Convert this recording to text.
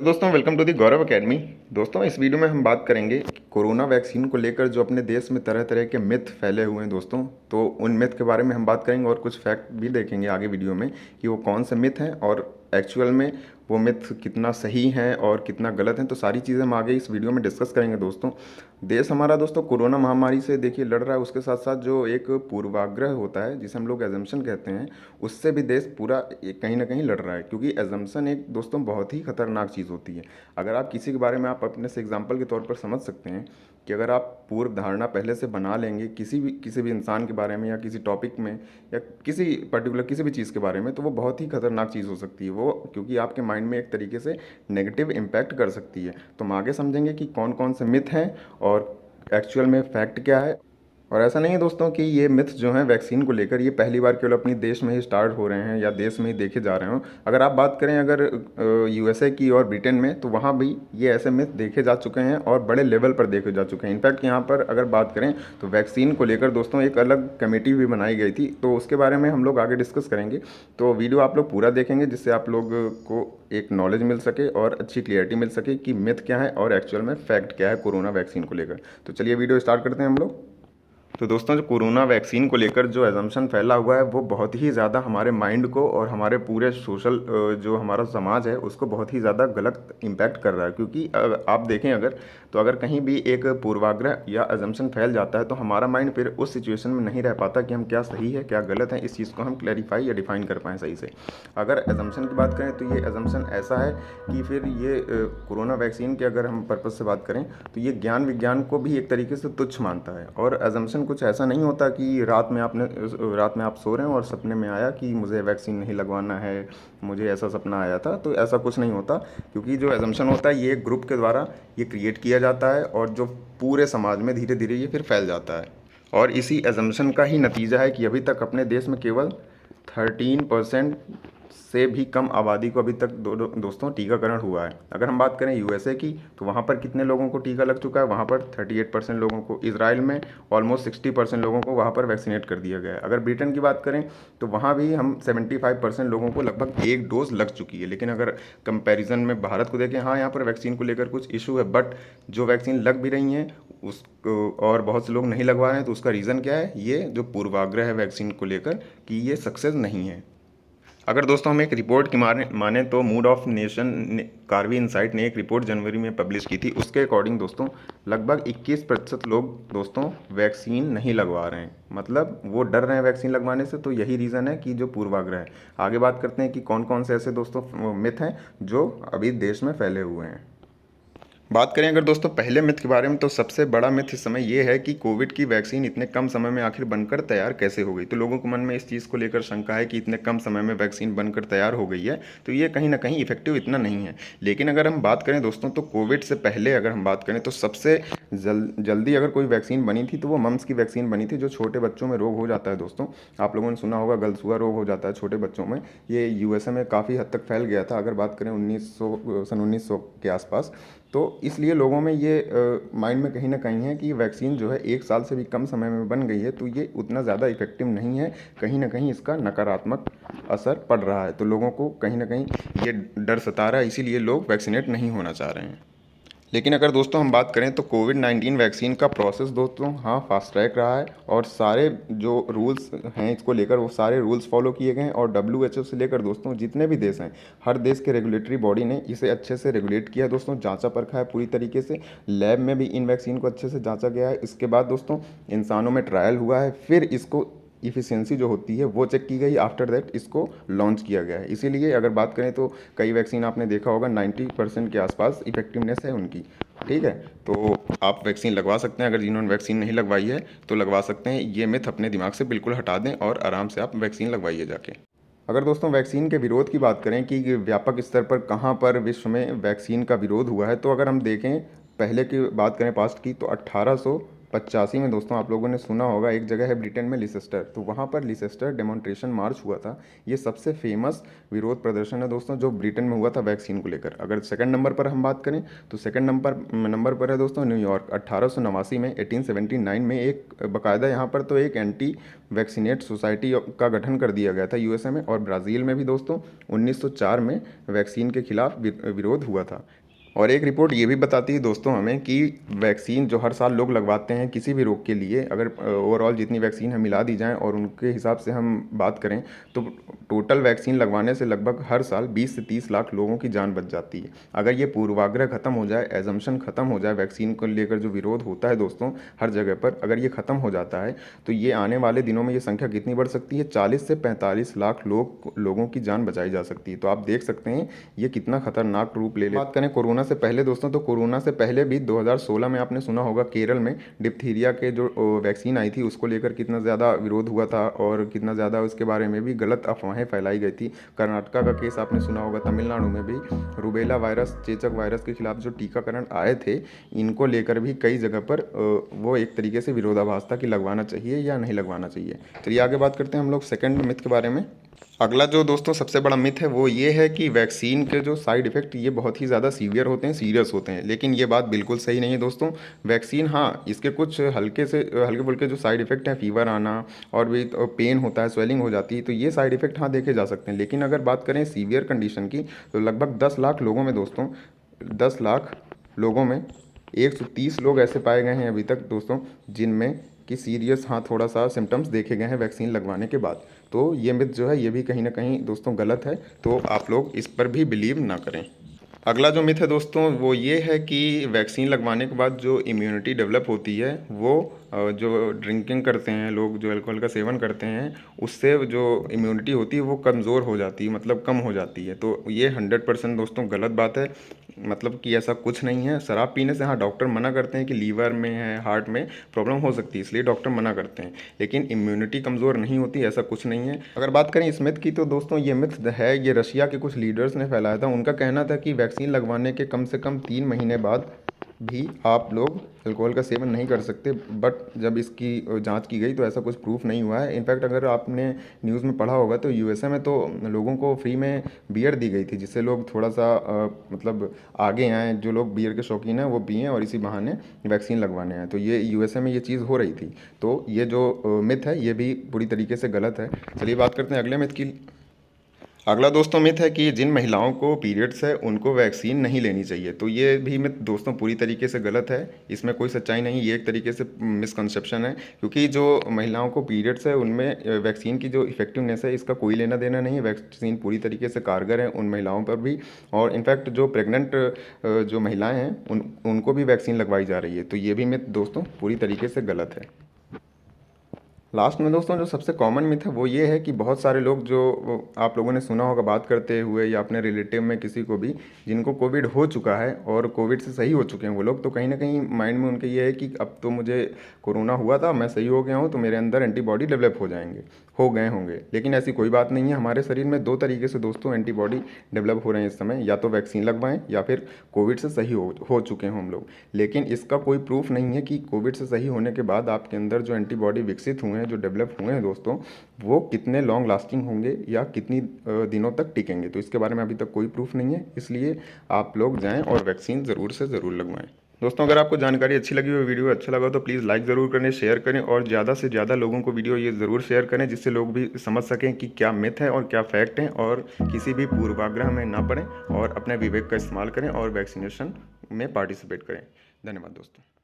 दोस्तों welcome to the Gaurav academy. दोस्तों इस वीडियो में हम बात करेंगे कि कोरोना वैक्सीन को लेकर जो अपने देश में तरह तरह के मिथ फैले हुए हैं दोस्तों, तो उन मिथ के बारे में हम बात करेंगे और कुछ फैक्ट भी देखेंगे आगे वीडियो में कि वो कौन से मिथ हैं और एक्चुअल में वो मिथ कितना सही है और कितना गलत है। तो सारी चीज़ें हम आगे इस वीडियो में डिस्कस करेंगे दोस्तों। देश हमारा दोस्तों कोरोना महामारी से देखिए लड़ रहा है, उसके साथ साथ जो एक पूर्वाग्रह होता है जिसे हम लोग एजम्पशन कहते हैं, उससे भी देश पूरा कहीं ना कहीं लड़ रहा है, क्योंकि एजम्पशन एक दोस्तों बहुत ही खतरनाक चीज़ होती है। अगर आप किसी के बारे में आप अपने से एग्जाम्पल के तौर पर समझ सकते हैं कि अगर आप पूर्व धारणा पहले से बना लेंगे किसी भी इंसान के बारे में या किसी टॉपिक में या किसी भी चीज़ के बारे में, तो वो बहुत ही खतरनाक चीज़ हो सकती है वो, क्योंकि आपके माइंड में एक तरीके से नेगेटिव इम्पैक्ट कर सकती है। तो हम आगे समझेंगे कि कौन कौन से मिथ हैं और एक्चुअल में फैक्ट क्या है। और ऐसा नहीं है दोस्तों कि ये मिथ जो हैं वैक्सीन को लेकर ये पहली बार केवल अपनी देश में ही स्टार्ट हो रहे हैं या देश में ही देखे जा रहे हों। अगर आप बात करें अगर यूएसए की और ब्रिटेन में, तो वहाँ भी ये ऐसे मिथ देखे जा चुके हैं और बड़े लेवल पर देखे जा चुके हैं। इनफैक्ट यहाँ पर अगर बात करें तो वैक्सीन को लेकर दोस्तों एक अलग कमेटी भी बनाई गई थी, तो उसके बारे में हम लोग आगे डिस्कस करेंगे। तो वीडियो आप लोग पूरा देखेंगे जिससे आप लोग को एक नॉलेज मिल सके और अच्छी क्लियरिटी मिल सके कि मिथ क्या है और एक्चुअल में फैक्ट क्या है कोरोना वैक्सीन को लेकर। तो चलिए वीडियो स्टार्ट करते हैं हम लोग। तो दोस्तों जो कोरोना वैक्सीन को लेकर जो एजम्पशन फैला हुआ है वो बहुत ही ज़्यादा हमारे माइंड को और हमारे पूरे सोशल जो हमारा समाज है उसको बहुत ही ज़्यादा गलत इम्पैक्ट कर रहा है। क्योंकि आप देखें अगर कहीं भी एक पूर्वाग्रह या एजम्पशन फैल जाता है तो हमारा माइंड फिर उस सिचुएशन में नहीं रह पाता कि हम क्या सही है क्या गलत है, इस चीज़ को हम क्लैरिफाई या डिफाइन कर पाएँ सही से। अगर एजम्पशन की बात करें तो ये एजम्पशन ऐसा है कि फिर ये कोरोना वैक्सीन के अगर हम पर्पज़ से बात करें तो ये ज्ञान विज्ञान को भी एक तरीके से तुच्छ मानता है। और एजम्पशन कुछ ऐसा नहीं होता कि रात में आप सो रहे हैं और सपने में आया कि मुझे वैक्सीन नहीं लगवाना है, मुझे ऐसा सपना आया था, तो ऐसा कुछ नहीं होता। क्योंकि जो एजम्पशन होता है ये एक ग्रुप के द्वारा ये क्रिएट किया जाता है और जो पूरे समाज में धीरे धीरे ये फिर फैल जाता है। और इसी एजम्पशन का ही नतीजा है कि अभी तक अपने देश में केवल 13% से भी कम आबादी को अभी तक दोस्तों टीकाकरण हुआ है। अगर हम बात करें यूएसए की तो वहाँ पर कितने लोगों को टीका लग चुका है, वहाँ पर 38% लोगों को। इजराइल में ऑलमोस्ट 60% लोगों को वहाँ पर वैक्सीनेट कर दिया गया है। अगर ब्रिटेन की बात करें तो वहाँ भी हम 75% लोगों को लगभग एक डोज लग चुकी है। लेकिन अगर कंपैरिजन में भारत को देखें, हाँ यहाँ पर वैक्सीन को लेकर कुछ इशू है, बट जो वैक्सीन लग भी रही हैं उसको और बहुत से लोग नहीं लगवा रहे हैं, तो उसका रीज़न क्या है? ये जो पूर्वाग्रह है वैक्सीन को लेकर कि ये सक्सेस नहीं है। अगर दोस्तों हम एक रिपोर्ट की माने तो mood of nation Karvy Insight ने एक रिपोर्ट जनवरी में पब्लिश की थी। उसके अकॉर्डिंग दोस्तों लगभग 21% लोग दोस्तों वैक्सीन नहीं लगवा रहे हैं, मतलब वो डर रहे हैं वैक्सीन लगवाने से। तो यही रीज़न है कि जो पूर्वाग्रह है। आगे बात करते हैं कि कौन कौन से ऐसे दोस्तों मिथ हैं जो अभी देश में फैले हुए हैं। बात करें अगर दोस्तों पहले मिथ के बारे में, तो सबसे बड़ा मिथ इस समय ये है कि कोविड की वैक्सीन इतने कम समय में आखिर बनकर तैयार कैसे हो गई। तो लोगों के मन में इस चीज़ को लेकर शंका है कि इतने कम समय में वैक्सीन बनकर तैयार हो गई है, तो ये कहीं ना कहीं इफेक्टिव इतना नहीं है। लेकिन अगर हम बात करें दोस्तों तो कोविड से पहले अगर हम बात करें तो सबसे जल्दी अगर कोई वैक्सीन बनी थी तो वो मम्स की वैक्सीन बनी थी, जो छोटे बच्चों में रोग हो जाता है दोस्तों। आप लोगों ने सुना होगा गलसुआ रोग हो जाता है छोटे बच्चों में। ये यूएसए में काफ़ी हद तक फैल गया था अगर बात करें 1900 के आसपास। तो इसलिए लोगों में ये माइंड में कहीं ना कहीं है कि वैक्सीन जो है 1 साल से भी कम समय में बन गई है, तो ये उतना ज़्यादा इफेक्टिव नहीं है, कहीं ना कहीं इसका नकारात्मक असर पड़ रहा है। तो लोगों को कहीं ना कहीं ये डर सता रहा है, इसीलिए लोग वैक्सीनेट नहीं होना चाह रहे हैं। लेकिन अगर दोस्तों हम बात करें तो कोविड-19 वैक्सीन का प्रोसेस दोस्तों हाँ फास्ट ट्रैक रहा है और सारे जो रूल्स हैं इसको लेकर वो सारे रूल्स फॉलो किए गए हैं। और WHO से लेकर दोस्तों जितने भी देश हैं, हर देश के रेगुलेटरी बॉडी ने इसे अच्छे से रेगुलेट किया है दोस्तों, जांचा परखा है पूरी तरीके से। लैब में भी इन वैक्सीन को अच्छे से जांचा गया है। इसके बाद दोस्तों इंसानों में ट्रायल हुआ है, फिर इसको इफ़िशियंसी जो होती है वो चेक की गई, आफ्टर दैट इसको लॉन्च किया गया है। इसीलिए अगर बात करें तो कई वैक्सीन आपने देखा होगा 90% के आसपास इफेक्टिवनेस है उनकी। ठीक है, तो आप वैक्सीन लगवा सकते हैं। अगर जिन्होंने वैक्सीन नहीं लगवाई है तो लगवा सकते हैं। ये मिथ अपने दिमाग से बिल्कुल हटा दें और आराम से आप वैक्सीन लगवाइए जाके। अगर दोस्तों वैक्सीन के विरोध की बात करें कि व्यापक स्तर पर कहाँ पर विश्व में वैक्सीन का विरोध हुआ है, तो अगर हम देखें पहले की बात करें पास्ट की, तो 85 में दोस्तों आप लोगों ने सुना होगा, एक जगह है ब्रिटेन में लिसेस्टर, तो वहाँ पर लिसेस्टर डेमोन्स्ट्रेशन मार्च हुआ था। ये सबसे फेमस विरोध प्रदर्शन है दोस्तों जो ब्रिटेन में हुआ था वैक्सीन को लेकर। अगर सेकंड नंबर पर हम बात करें तो सेकंड नंबर पर है दोस्तों न्यूयॉर्क। 1889 में 1879 में एक बाकायदा यहाँ पर तो एक एंटी वैक्सीनेट सोसाइटी का गठन कर दिया गया था यूएसए में। और ब्राज़ील में भी दोस्तों 1904 में वैक्सीन के खिलाफ विरोध हुआ था। और एक रिपोर्ट ये भी बताती है दोस्तों हमें कि वैक्सीन जो हर साल लोग लगवाते हैं किसी भी रोग के लिए, अगर ओवरऑल जितनी वैक्सीन है मिला दी जाए और उनके हिसाब से हम बात करें तो टोटल वैक्सीन लगवाने से लगभग हर साल 20 से 30 लाख लोगों की जान बच जाती है। अगर ये पूर्वाग्रह खत्म हो जाए, एजम्पशन खत्म हो जाए, वैक्सीन को लेकर जो विरोध होता है दोस्तों हर जगह पर, अगर ये खत्म हो जाता है तो ये आने वाले दिनों में ये संख्या कितनी बढ़ सकती है, 40 से 45 लाख लोगों की जान बचाई जा सकती है। तो आप देख सकते हैं ये कितना खतरनाक रूप ले बात करें कोरोना से पहले दोस्तों, तो कोरोना से पहले भी 2016 में आपने सुना होगा केरल में डिप्थीरिया के जो वैक्सीन आई थी उसको लेकर कितना ज़्यादा विरोध हुआ था और कितना ज़्यादा उसके बारे में भी गलत अफवाहें फैलाई गई थी। कर्नाटका का केस आपने सुना होगा, तमिलनाडु में भी रूबेला वायरस, चेचक वायरस के खिलाफ जो टीकाकरण आए थे इनको लेकर भी कई जगह पर वो एक तरीके से विरोधाभास था कि लगवाना चाहिए या नहीं लगवाना चाहिए। चलिए आगे बात करते हैं हम लोग सेकेंड मिथ के बारे में। अगला जो दोस्तों सबसे बड़ा मिथ है वो ये है कि वैक्सीन के जो साइड इफ़ेक्ट ये बहुत ही ज़्यादा सीवियर होते हैं, सीरियस होते हैं। लेकिन ये बात बिल्कुल सही नहीं है दोस्तों। वैक्सीन हाँ, इसके कुछ हल्के फुल्के जो साइड इफ़ेक्ट हैं, फीवर आना और भी तो पेन होता है, स्वेलिंग हो जाती है, तो ये साइड इफ़ेक्ट हाँ देखे जा सकते हैं। लेकिन अगर बात करें सीवियर कंडीशन की तो लगभग 10 लाख लोगों में दोस्तों 10 लाख लोगों में 130 लोग ऐसे पाए गए हैं अभी तक दोस्तों जिनमें कि सीरियस हाँ थोड़ा सा सिम्टम्स देखे गए हैं वैक्सीन लगवाने के बाद। तो ये मिथ जो है ये भी कहीं ना कहीं दोस्तों गलत है, तो आप लोग इस पर भी बिलीव ना करें। अगला जो मिथ है दोस्तों वो ये है कि वैक्सीन लगवाने के बाद जो इम्यूनिटी डेवलप होती है वो जो ड्रिंकिंग करते हैं लोग, जो अल्कोहल का सेवन करते हैं, उससे जो इम्यूनिटी होती है वो कमज़ोर हो जाती है, मतलब कम हो जाती है। तो ये 100% दोस्तों गलत बात है। मतलब कि ऐसा कुछ नहीं है। शराब पीने से हाँ डॉक्टर मना करते हैं कि लीवर में है, हार्ट में प्रॉब्लम हो सकती है, इसलिए डॉक्टर मना करते हैं, लेकिन इम्यूनिटी कमज़ोर नहीं होती, ऐसा कुछ नहीं है। अगर बात करें इस मिथ की तो दोस्तों ये मिथ है, ये रशिया के कुछ लीडर्स ने फैलाया था। उनका कहना था कि वैक्सीन लगवाने के कम से कम 3 महीने बाद भी आप लोग अल्कोहल का सेवन नहीं कर सकते, बट जब इसकी जांच की गई तो ऐसा कुछ प्रूफ नहीं हुआ है। इनफैक्ट अगर आपने न्यूज़ में पढ़ा होगा तो यूएसए में तो लोगों को फ्री में बियर दी गई थी, जिससे लोग थोड़ा सा मतलब आगे आएँ, जो लोग बियर के शौकीन हैं वो पिएँ और इसी बहाने वैक्सीन लगवाने आएँ। तो ये यूएसए में ये चीज़ हो रही थी। तो ये जो मिथ है ये भी पूरी तरीके से गलत है। चलिए बात करते हैं अगले मिथ की। अगला दोस्तों मिथ है कि जिन महिलाओं को पीरियड्स है उनको वैक्सीन नहीं लेनी चाहिए। तो ये भी मिथ दोस्तों पूरी तरीके से गलत है, इसमें कोई सच्चाई नहीं, ये एक तरीके से मिसकंसेप्शन है। क्योंकि जो महिलाओं को पीरियड्स है उनमें वैक्सीन की जो इफेक्टिवनेस है इसका कोई लेना देना नहीं है। वैक्सीन पूरी तरीके से कारगर है उन महिलाओं पर भी, और इनफैक्ट जो प्रेग्नेंट जो महिलाएँ हैं उनको भी वैक्सीन लगवाई जा रही है। तो ये भी मिथ दोस्तों पूरी तरीके से गलत है। लास्ट में दोस्तों जो सबसे कॉमन मिथ है वो ये है कि बहुत सारे लोग जो आप लोगों ने सुना होगा बात करते हुए या अपने रिलेटिव में किसी को भी जिनको कोविड हो चुका है और कोविड से सही हो चुके हैं वो लोग, तो कहीं ना कहीं माइंड में उनके ये है कि अब तो मुझे कोरोना हुआ था, मैं सही हो गया हूँ, तो मेरे अंदर एंटीबॉडी डेवलप हो गए होंगे। लेकिन ऐसी कोई बात नहीं है। हमारे शरीर में 2 तरीके से दोस्तों एंटीबॉडी डेवलप हो रहे हैं इस समय, या तो वैक्सीन लगवाएं या फिर कोविड से सही हो चुके हैं हम लोग। लेकिन इसका कोई प्रूफ नहीं है कि कोविड से सही होने के बाद आपके अंदर जो एंटीबॉडी विकसित हुए हैं, जो डेवलप हुए हैं दोस्तों, वो कितने लॉन्ग लास्टिंग होंगे या कितनी दिनों तक टिकेंगे। तो इसके बारे में अभी तक कोई प्रूफ नहीं है, इसलिए आप लोग जाएँ और वैक्सीन ज़रूर से ज़रूर लगवाएँ। दोस्तों अगर आपको जानकारी अच्छी लगी हो, वीडियो अच्छा लगा तो प्लीज़ लाइक ज़रूर करें, शेयर करें और ज़्यादा से ज़्यादा लोगों को वीडियो ये ज़रूर शेयर करें, जिससे लोग भी समझ सकें कि क्या मिथ है और क्या फैक्ट है, और किसी भी पूर्वाग्रह में ना पड़ें और अपने विवेक का इस्तेमाल करें और वैक्सीनेशन में पार्टिसिपेट करें। धन्यवाद दोस्तों।